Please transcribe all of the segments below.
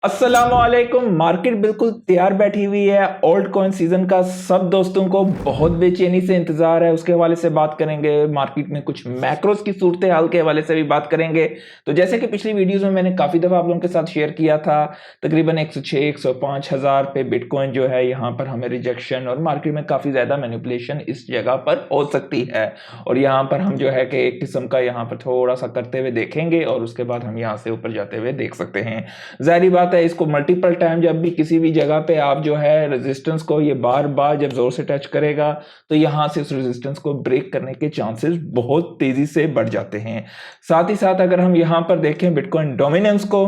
अस्सलामुअलैकुम। मार्केट बिल्कुल तैयार बैठी हुई है। ओल्ड कॉइन सीजन का सब दोस्तों को बहुत बेचैनी से इंतजार है। उसके हवाले से बात करेंगे। मार्केट में कुछ मैक्रोस की सूरत हाल के हवाले से भी बात करेंगे। तो जैसे कि पिछली वीडियोस में मैंने काफ़ी दफ़ा आप लोगों के साथ शेयर किया था, तकरीबन 106 105 हज़ार पे बिटकॉइन जो है यहाँ पर हमें रिजेक्शन और मार्केट में काफ़ी ज़्यादा मैनिपुलेशन इस जगह पर हो सकती है। और यहाँ पर हम जो है कि एक किस्म का यहाँ पर थोड़ा सा करते हुए देखेंगे और उसके बाद हम यहाँ से ऊपर जाते हुए देख सकते हैं। जाहिर बात है, इसको मल्टीपल टाइम जब भी किसी भी जगह पे आप जो है रेजिस्टेंस को ये बार बार जब जोर से टच करेगा तो यहां से उस रेजिस्टेंस को ब्रेक करने के चांसेस बहुत तेजी से बढ़ जाते हैं। साथ ही साथ अगर हम यहां पर देखें बिटकॉइन डोमिनेंस को,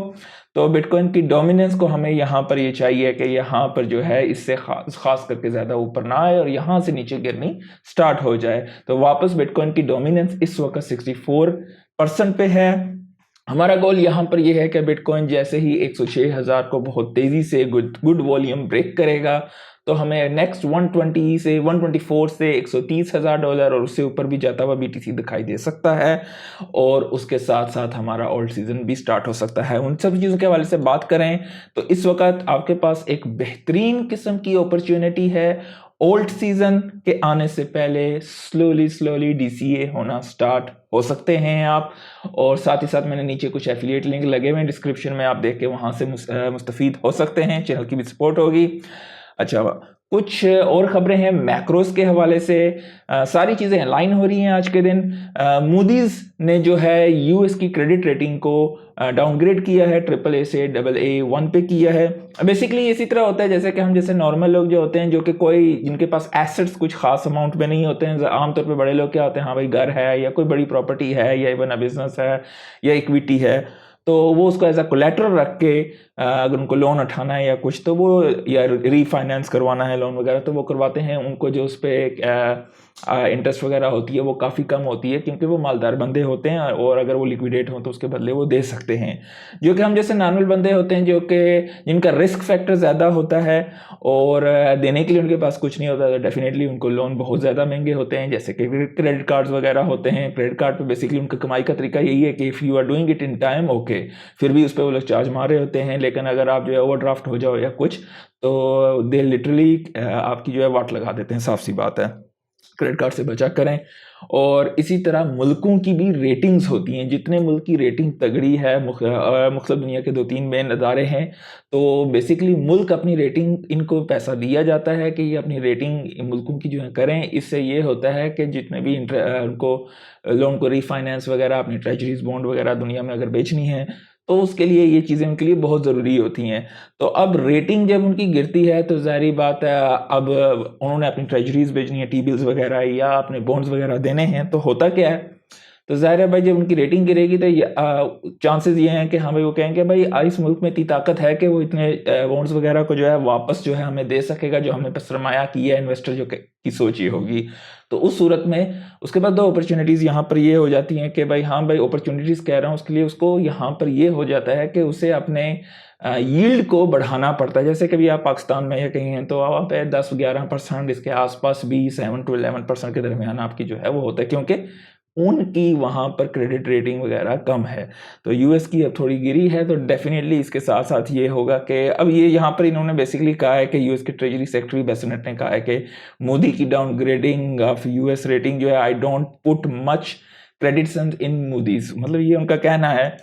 तो बिटकॉइन की डोमिनेंस को हमें यहाँ पर ये चाहिए कि यहाँ पर जो है इससे खास करके ज़्यादा ऊपर ना आए और यहाँ से नीचे गिरनी स्टार्ट हो जाए। तो वापस बिटकॉइन की डोमिनेंस इस वक्त 64% पे है। हमारा गोल यहाँ पर यह है कि बिटकॉइन जैसे ही 106,000 को बहुत तेजी से गुड वॉल्यूम ब्रेक करेगा तो हमें नेक्स्ट 120 से 124 से $130,000 और उससे ऊपर भी जाता हुआ बीटीसी दिखाई दे सकता है। और उसके साथ साथ हमारा ओल्ड सीजन भी स्टार्ट हो सकता है। उन सब चीज़ों के हवाले से बात करें तो इस वक्त आपके पास एक बेहतरीन किस्म की अपॉर्चुनिटी है। ओल्ड सीजन के आने से पहले स्लोली डीसीए होना स्टार्ट हो सकते हैं आप। और साथ ही साथ मैंने नीचे कुछ एफिलिएट लिंक लगे हुए हैं डिस्क्रिप्शन में, आप देख के वहां से मुस्तफीद हो सकते हैं। चैनल की भी सपोर्ट होगी। अच्छा, कुछ और खबरें हैं मैक्रोस के हवाले से। सारी चीज़ें अलाइन हो रही हैं आज के दिन। मूडीज ने जो है यूएस की क्रेडिट रेटिंग को डाउनग्रेड किया है, AAA से AA1 पे किया है। बेसिकली इसी तरह होता है जैसे कि हम जैसे नॉर्मल लोग जो होते हैं, जो कि कोई जिनके पास एसेट्स कुछ खास अमाउंट में नहीं होते हैं। आमतौर पे बड़े लोग क्या होते हैं, हाँ भाई घर है या कोई बड़ी प्रॉपर्टी है या इवन बिजनेस है या इक्विटी है, तो वो उसको एज अ कोलेटरल रख के अगर उनको लोन उठाना है या कुछ, तो वो या रीफाइनेंस करवाना है लोन वगैरह, तो वो करवाते हैं। उनको जो उस पर इंटरेस्ट वगैरह होती है वो काफ़ी कम होती है क्योंकि वो मालदार बंदे होते हैं और अगर वो लिक्विडेट हो तो उसके बदले वो दे सकते हैं। जो कि हम जैसे नॉर्मल बंदे होते हैं, जो कि जिनका रिस्क फैक्टर ज़्यादा होता है और देने के लिए उनके पास कुछ नहीं होता, तो डेफिनेटली उनको लोन बहुत ज़्यादा महंगे होते हैं। जैसे कि क्रेडिट कार्ड्स वगैरह होते हैं। क्रेडिट कार्ड पे बेसिकली उनका कमाई का तरीका यही है कि if you are doing it in time okay, फिर भी उस पर वो लोग चार्ज मार रहे होते हैं। लेकिन अगर आप जो है ओवरड्राफ्ट हो जाओ या कुछ, तो दे लिटरली आपकी जो है वाट लगा देते हैं। साफ सी बात है, क्रेडिट कार्ड से बचा करें। और इसी तरह मुल्कों की भी रेटिंग्स होती हैं। जितने मुल्क की रेटिंग तगड़ी है, मुख्तलिफ दुनिया के 2-3 मेन अदारे हैं, तो बेसिकली मुल्क अपनी रेटिंग, इनको पैसा दिया जाता है कि ये अपनी रेटिंग मुल्कों की जो है करें। इससे ये होता है कि जितने भी उनको लोन को रीफाइनेंस वगैरह, अपनी ट्रेजरीज बॉन्ड वगैरह दुनिया में अगर बेचनी है तो उसके लिए ये चीज़ें उनके लिए बहुत ज़रूरी होती हैं। तो अब रेटिंग जब उनकी गिरती है तो ज़ाहिर बात है, अब उन्होंने अपनी ट्रेजरीज बेचनी है, टी बिल्स वगैरह या अपने बॉन्ड्स वगैरह देने हैं, तो होता क्या है, तो ज़ाहिर है भाई जब उनकी रेटिंग गिरेगी तो चांसेस ये हैं कि हाँ भाई वो कहेंगे भाई इस मुल्क में इतनी ताकत है कि वो इतने बॉन्ड्स वगैरह को जो है वापस जो है हमें दे सकेगा, जो हमने सरमाया किया है, इन्वेस्टर जो की सोच ये होगी। तो उस सूरत में उसके बाद दो अपॉर्चुनिटीज़ यहाँ पर ये हो जाती हैं कि भाई हाँ भाई अपॉर्चुनिटीज़ कह रहा हूँ, उसके लिए उसको यहाँ पर ये हो जाता है कि उसे अपने यील्ड को बढ़ाना पड़ता है। जैसे कभी आप पाकिस्तान में या कहीं हैं तो वहाँ पे 10-11% इसके आसपास भी 7-11% के दरमियान आपकी जो है वो होता है, क्योंकि उनकी वहाँ पर क्रेडिट रेटिंग वगैरह कम है। तो यूएस की अब थोड़ी गिरी है, तो डेफिनेटली इसके साथ साथ ये होगा कि अब ये यहाँ पर इन्होंने बेसिकली कहा है कि यूएस के ट्रेजरी सेक्रेटरी बेसेंट ने कहा है कि मोदी की डाउनग्रेडिंग ऑफ यूएस रेटिंग जो है, I don't put much credits in Moody's, मतलब ये उनका कहना है।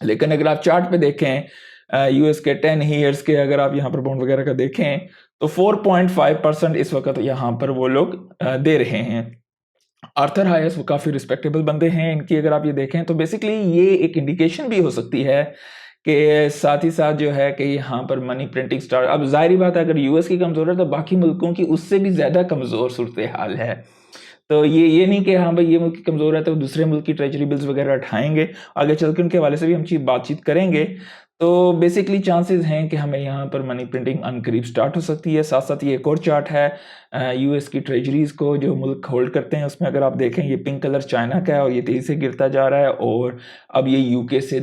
लेकिन अगर आप चार्ट पे देखें यूएस के 10 ईयर्स के, अगर आप यहाँ पर बॉन्ड वगैरह का देखें तो 4.5% इस वक्त यहाँ पर वो लोग दे रहे हैं। आर्थर हायस वो काफ़ी रिस्पेक्टेबल बंदे हैं इनकी, अगर आप ये देखें तो बेसिकली ये एक इंडिकेशन भी हो सकती है कि साथ ही साथ जो है कि यहाँ पर मनी प्रिंटिंग स्टार्ट। अब जाहिर बात है अगर यूएस की कमज़ोर है तो बाकी मुल्कों की उससे भी ज़्यादा कमज़ोर सूरत हाल है। तो ये नहीं कि हाँ भाई ये मुल्क कमज़ोर है तो दूसरे मुल्क की ट्रेजरी बिल्स वगैरह उठाएंगे। आगे चल के उनके हवाले से भी हम बातचीत करेंगे। तो बेसिकली चांसेस हैं कि हमें यहाँ पर मनी प्रिंटिंग अनकरीब स्टार्ट हो सकती है। साथ साथ ये एक और चार्ट है यूएस की ट्रेजरीज को जो मुल्क होल्ड करते हैं, उसमें अगर आप देखें ये पिंक कलर चाइना का है और ये तेज़ी से गिरता जा रहा है और अब ये यूके से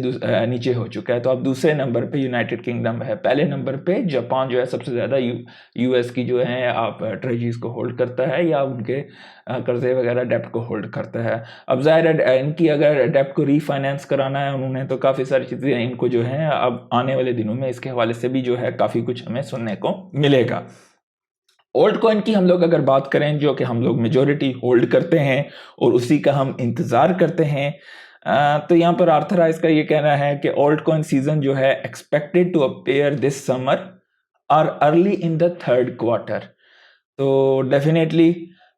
नीचे हो चुका है। तो अब दूसरे नंबर पे यूनाइटेड किंगडम है, पहले नंबर पे जापान जो है सबसे ज़्यादा यूएस की जो है आप ट्रेजरीज को होल्ड करता है या उनके कर्जे वगैरह डेप्ट को होल्ड करता है। अब ज़ाहिर है इनकी अगर डेप्ट को रीफाइनेंस कराना है उन्होंने तो काफ़ी सारी चीज़ें इनको जो है अब आने वाले दिनों में इसके हवाले से भी जो है काफ़ी कुछ हमें सुनने को मिलेगा। ओल्ड कॉइन की हम लोग अगर बात करें, जो कि हम लोग मेजोरिटी होल्ड करते हैं और उसी का हम इंतज़ार करते हैं, तो यहाँ पर आर्थर राइस का ये कहना है कि ओल्ड कॉइन सीजन जो है expected to appear this summer और early in the third quarter. तो डेफिनेटली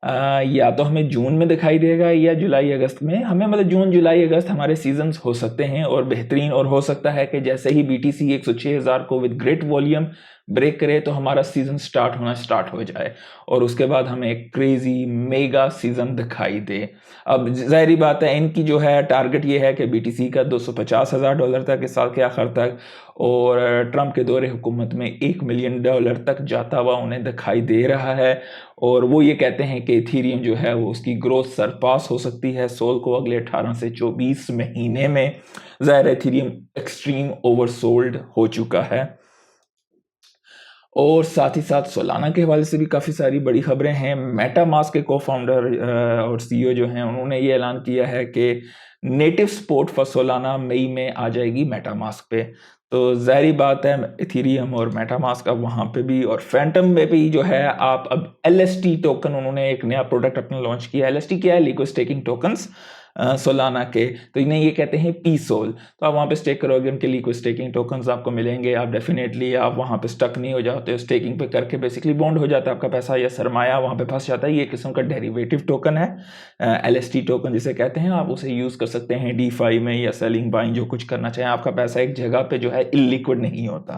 या तो हमें जून में दिखाई देगा या जुलाई अगस्त में। हमें मतलब जून जुलाई अगस्त हमारे सीजन्स हो सकते हैं और बेहतरीन, और हो सकता है कि जैसे ही BTC 106,000 को विद ग्रेट वॉल्यूम ब्रेक करे तो हमारा सीजन स्टार्ट हो जाए और उसके बाद हमें एक क्रेजी मेगा सीजन दिखाई दे। अब जाहिर बात है इनकी जो है टारगेट ये है कि BTC का $250,000 तक इस साल के आखिर तक, और ट्रंप के दौरे हुकूमत में $1 मिलियन तक जाता हुआ उन्हें दिखाई दे रहा है। और वो ये कहते हैं कि इथीरियम जो है वो उसकी ग्रोथ सरपास हो सकती है सोल को अगले 18 से 24 महीने में। ज़ाहिर है इथीरियम एक्सट्रीम ओवरसोल्ड हो चुका है। और साथ ही साथ सोलाना के हवाले से भी काफ़ी सारी बड़ी खबरें हैं। मेटामास्क के को-फाउंडर और CEO जो हैं उन्होंने ये ऐलान किया है कि नेटिव सपोर्ट फॉर सोलाना मई में आ जाएगी मेटामास्क पे। तो ज़ाहिर बात है इथीरियम और मेटामास्क अब वहाँ पे भी, और फैंटम में भी जो है आप अब LST टोकन, उन्होंने एक नया प्रोडक्ट अपना लॉन्च किया। LST क्या है? लिक्विड स्टेकिंग टोकन्स सोलाना के। तो इन्हें ये कहते हैं पीसोल। तो आप वहाँ पे स्टेक करोगे, उनके लिक्विड स्टेकिंग टोकन्स आपको मिलेंगे। आप डेफिनेटली आप वहाँ पे स्टक नहीं हो जाते हो, स्टेकिंग पे करके बेसिकली बॉन्ड हो जाता है आपका पैसा या सरमाया वहाँ पे फंस जाता है। ये किस्म का डेरिवेटिव टोकन है, LST टोकन जिसे कहते हैं। आप उसे यूज़ कर सकते हैं DeFi में या सेलिंग बाइंग जो कुछ करना चाहें। आपका पैसा एक जगह पे जो है इलिक्विड नहीं होता।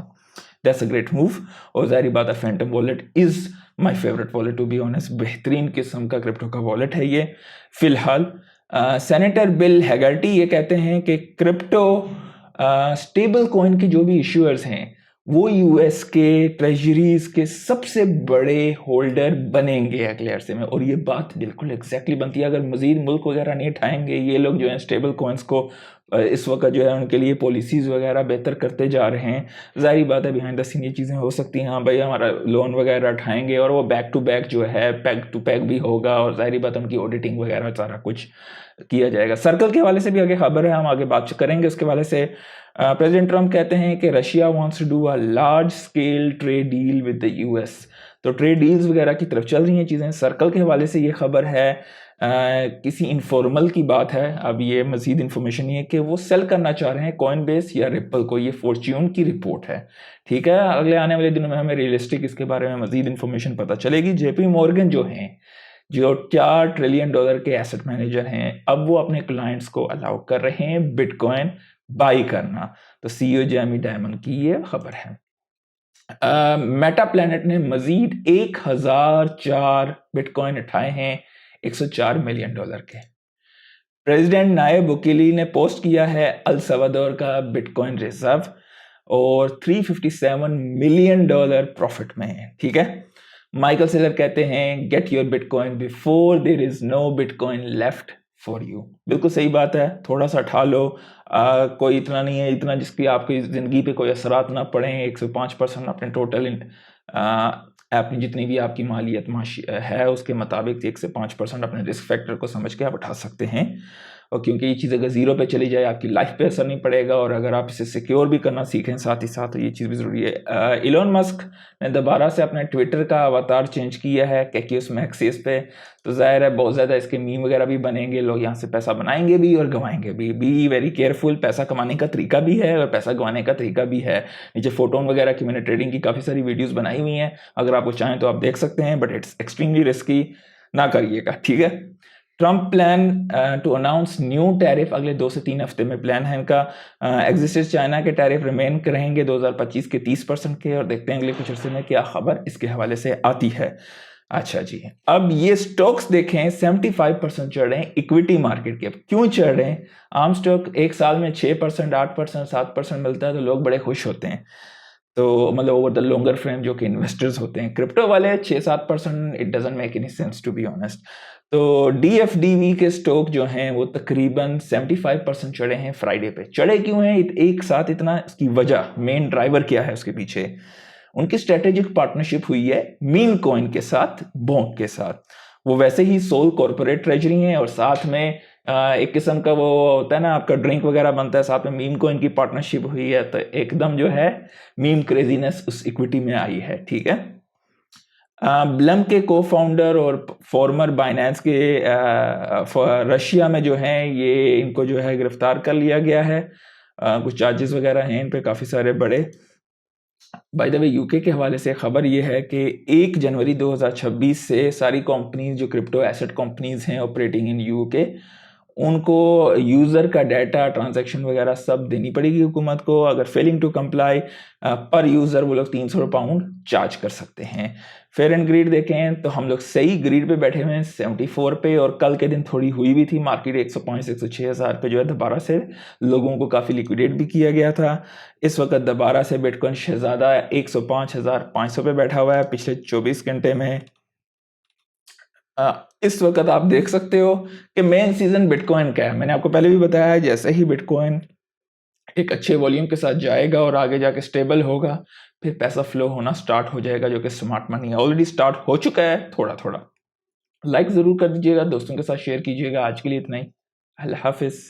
That's a great move. और ज़ाहिर बात है Phantom wallet is my favourite wallet to be honest. बेहतरीन किस्म का क्रिप्टो का वॉलेट है ये फिलहाल। सेनेटर बिल हैगर्टी ये कहते हैं कि क्रिप्टो स्टेबल कॉइन के जो भी इशूअर्स हैं वो US के ट्रेजरीज के सबसे बड़े होल्डर बनेंगे अगले अरसे में। और ये बात बिल्कुल एग्जैक्टली बनती है। अगर मजीद मुल्क वगैरह नहीं उठाएंगे ये लोग जो हैं स्टेबल कॉइन्स को, इस वक्त जो है उनके लिए पॉलिसीज़ वगैरह बेहतर करते जा रहे हैं। ज़ाहिर बात है बिहाइंड द सीन ये चीज़ें हो सकती हैं। हाँ भाई हमारा लोन वगैरह उठाएंगे और वो बैक टू बैक जो है पैग टू पैग भी होगा, और ज़ाहिर बात है उनकी ऑडिटिंग वगैरह सारा कुछ किया जाएगा। सर्कल के हवाले से भी आगे खबर है, हम आगे बात करेंगे उसके हवाले से। प्रेसिडेंट ट्रंप कहते हैं कि Russia wants to do a large scale trade deal with the US। तो ट्रेड डील्स वगैरह की तरफ चल रही हैं चीज़ें। सर्कल के हवाले से ये खबर है, किसी इनफॉर्मल की बात है। अब ये मजीद इन्फॉर्मेशन ये है कि वो सेल करना चाह रहे हैं कॉइनबेस या रिपल को। ये फॉर्च्यून की रिपोर्ट है, ठीक है। अगले आने वाले दिनों में हमें रियलिस्टिक इसके बारे में मजीद इन्फॉर्मेशन पता चलेगी। JP मॉर्गन जो हैं, जो $4 ट्रिलियन के एसेट मैनेजर हैं, अब वो अपने क्लाइंट्स को अलाउ कर रहे हैं बिटकॉइन बाई करना। तो CEO जेमी डायमंड की ये खबर है। मेटा प्लैनेट ने मजीद 1004 बिटकॉइन उठाए हैं $104 मिलियन के। प्रेसिडेंट नायब बुकेली ने पोस्ट किया है अल सल्वाडोर का बिटकॉइन रिजर्व और $357 मिलियन प्रॉफिट में है, ठीक है। माइकल सेलर कहते हैं get your bitcoin before there is no bitcoin left for you. बिल्कुल सही बात है, थोड़ा सा उठा लो। कोई इतना नहीं है, इतना जिसकी आपकी ज़िंदगी पे कोई असरात ना पड़े। 105% अपने टोटल अपनी जितनी भी आपकी मालियत है उसके मुताबिक 1 से 5% अपने रिस्क फैक्टर को समझ के आप उठा सकते हैं। और क्योंकि ये चीज़ अगर ज़ीरो पे चली जाए आपकी लाइफ पे असर नहीं पड़ेगा, और अगर आप इसे सिक्योर भी करना सीखें साथ ही साथ, तो ये चीज़ भी ज़रूरी है। इलोन मस्क ने दोबारा से अपने ट्विटर का अवतार चेंज किया है कैक्यूस मैक्सिस पे। तो ज़ाहिर है बहुत ज़्यादा इसके मीम वगैरह भी बनेंगे, लोग यहाँ से पैसा बनाएंगे भी और गंवाएंगे भी। Be very careful. पैसा कमाने का तरीका भी है और पैसा गंवाने का तरीका भी है। नीचे फोटोन वगैरह की मैंने ट्रेडिंग की काफ़ी सारी वीडियोज़ बनाई हुई हैं, अगर आप वो चाहें तो आप देख सकते हैं, बट इट्स एक्सट्रीमली रिस्की, ना करिएगा, ठीक है। Trump plan to announce new tariff, अगले 2 से 3 हफ्ते में प्लान है इनका। एग्जिस्टेड चाइना के टैरिफ रिमेन रहेंगे 2025 के 30% के, और देखते हैं अगले कुछ अर्से में क्या खबर इसके हवाले से आती है। अच्छा जी, अब ये स्टॉक्स देखें 75% चढ़ रहे हैं इक्विटी मार्केट के। अब क्यों चढ़ रहे हैं? आम स्टॉक एक साल में 6%, 8%, 7% मिलता है तो लोग बड़े खुश होते हैं। तो मतलब ओवर द लॉन्गर फ्रेम जो कि इन्वेस्टर्स होते हैं, क्रिप्टो वाले 6-7%, it doesn't make any sense to be honest. तो DFDV के स्टॉक जो हैं वो तकरीबन 75% चढ़े हैं फ्राइडे पे। चढ़े क्यों हैं एक साथ इतना? इसकी वजह, मेन ड्राइवर क्या है उसके पीछे? उनकी स्ट्रेटेजिक पार्टनरशिप हुई है मीम कॉइन के साथ, बोंक के साथ। वो वैसे ही सोल कॉर्पोरेट ट्रेजरी हैं और साथ में एक किस्म का वो होता है ना, आपका ड्रिंक वगैरह बनता है, साथ में मीम को इनकी पार्टनरशिप हुई है, तो एकदम जो है मीम क्रेजीनेस उस इक्विटी में आई है, ठीक है। ब्लम के को फाउंडर और फॉर्मर बाइनेंस के रशिया में जो हैं, ये इनको जो है गिरफ्तार कर लिया गया है। कुछ चार्जेस वगैरह हैं इन पे काफ़ी सारे बड़े। बाय द वे यूके के हवाले से खबर ये है कि 1 जनवरी 2026 से सारी कंपनीज जो क्रिप्टो एसेट कंपनीज हैं ऑपरेटिंग इन यूके, उनको यूज़र का डाटा ट्रांजैक्शन वगैरह सब देनी पड़ेगी हुकूमत को। अगर फेलिंग टू कंप्लाई पर यूज़र वो लोग 300 पाउंड चार्ज कर सकते हैं। फेयर एंड ग्रीड देखें तो हम लोग सही ग्रीड पे बैठे हुए हैं 74 पे, और कल के दिन थोड़ी हुई भी थी मार्केट 105 से 106 हज़ार पे जो है दोबारा से लोगों को काफ़ी लिक्विडेट भी किया गया था। इस वक्त दोबारा से बिटकॉइन शहजादा 105,500 पे बैठा हुआ है पिछले 24 घंटे में। इस वक्त आप देख सकते हो कि मेन सीजन बिटकॉइन का है। मैंने आपको पहले भी बताया है, जैसे ही बिटकॉइन एक अच्छे वॉल्यूम के साथ जाएगा और आगे जाके स्टेबल होगा, फिर पैसा फ्लो होना स्टार्ट हो जाएगा, जो कि स्मार्ट मनी है। ऑलरेडी स्टार्ट हो चुका है थोड़ा थोड़ा। लाइक ज़रूर कर दीजिएगा, दोस्तों के साथ शेयर कीजिएगा। आज के लिए इतना ही। अल्लाह हाफिज़।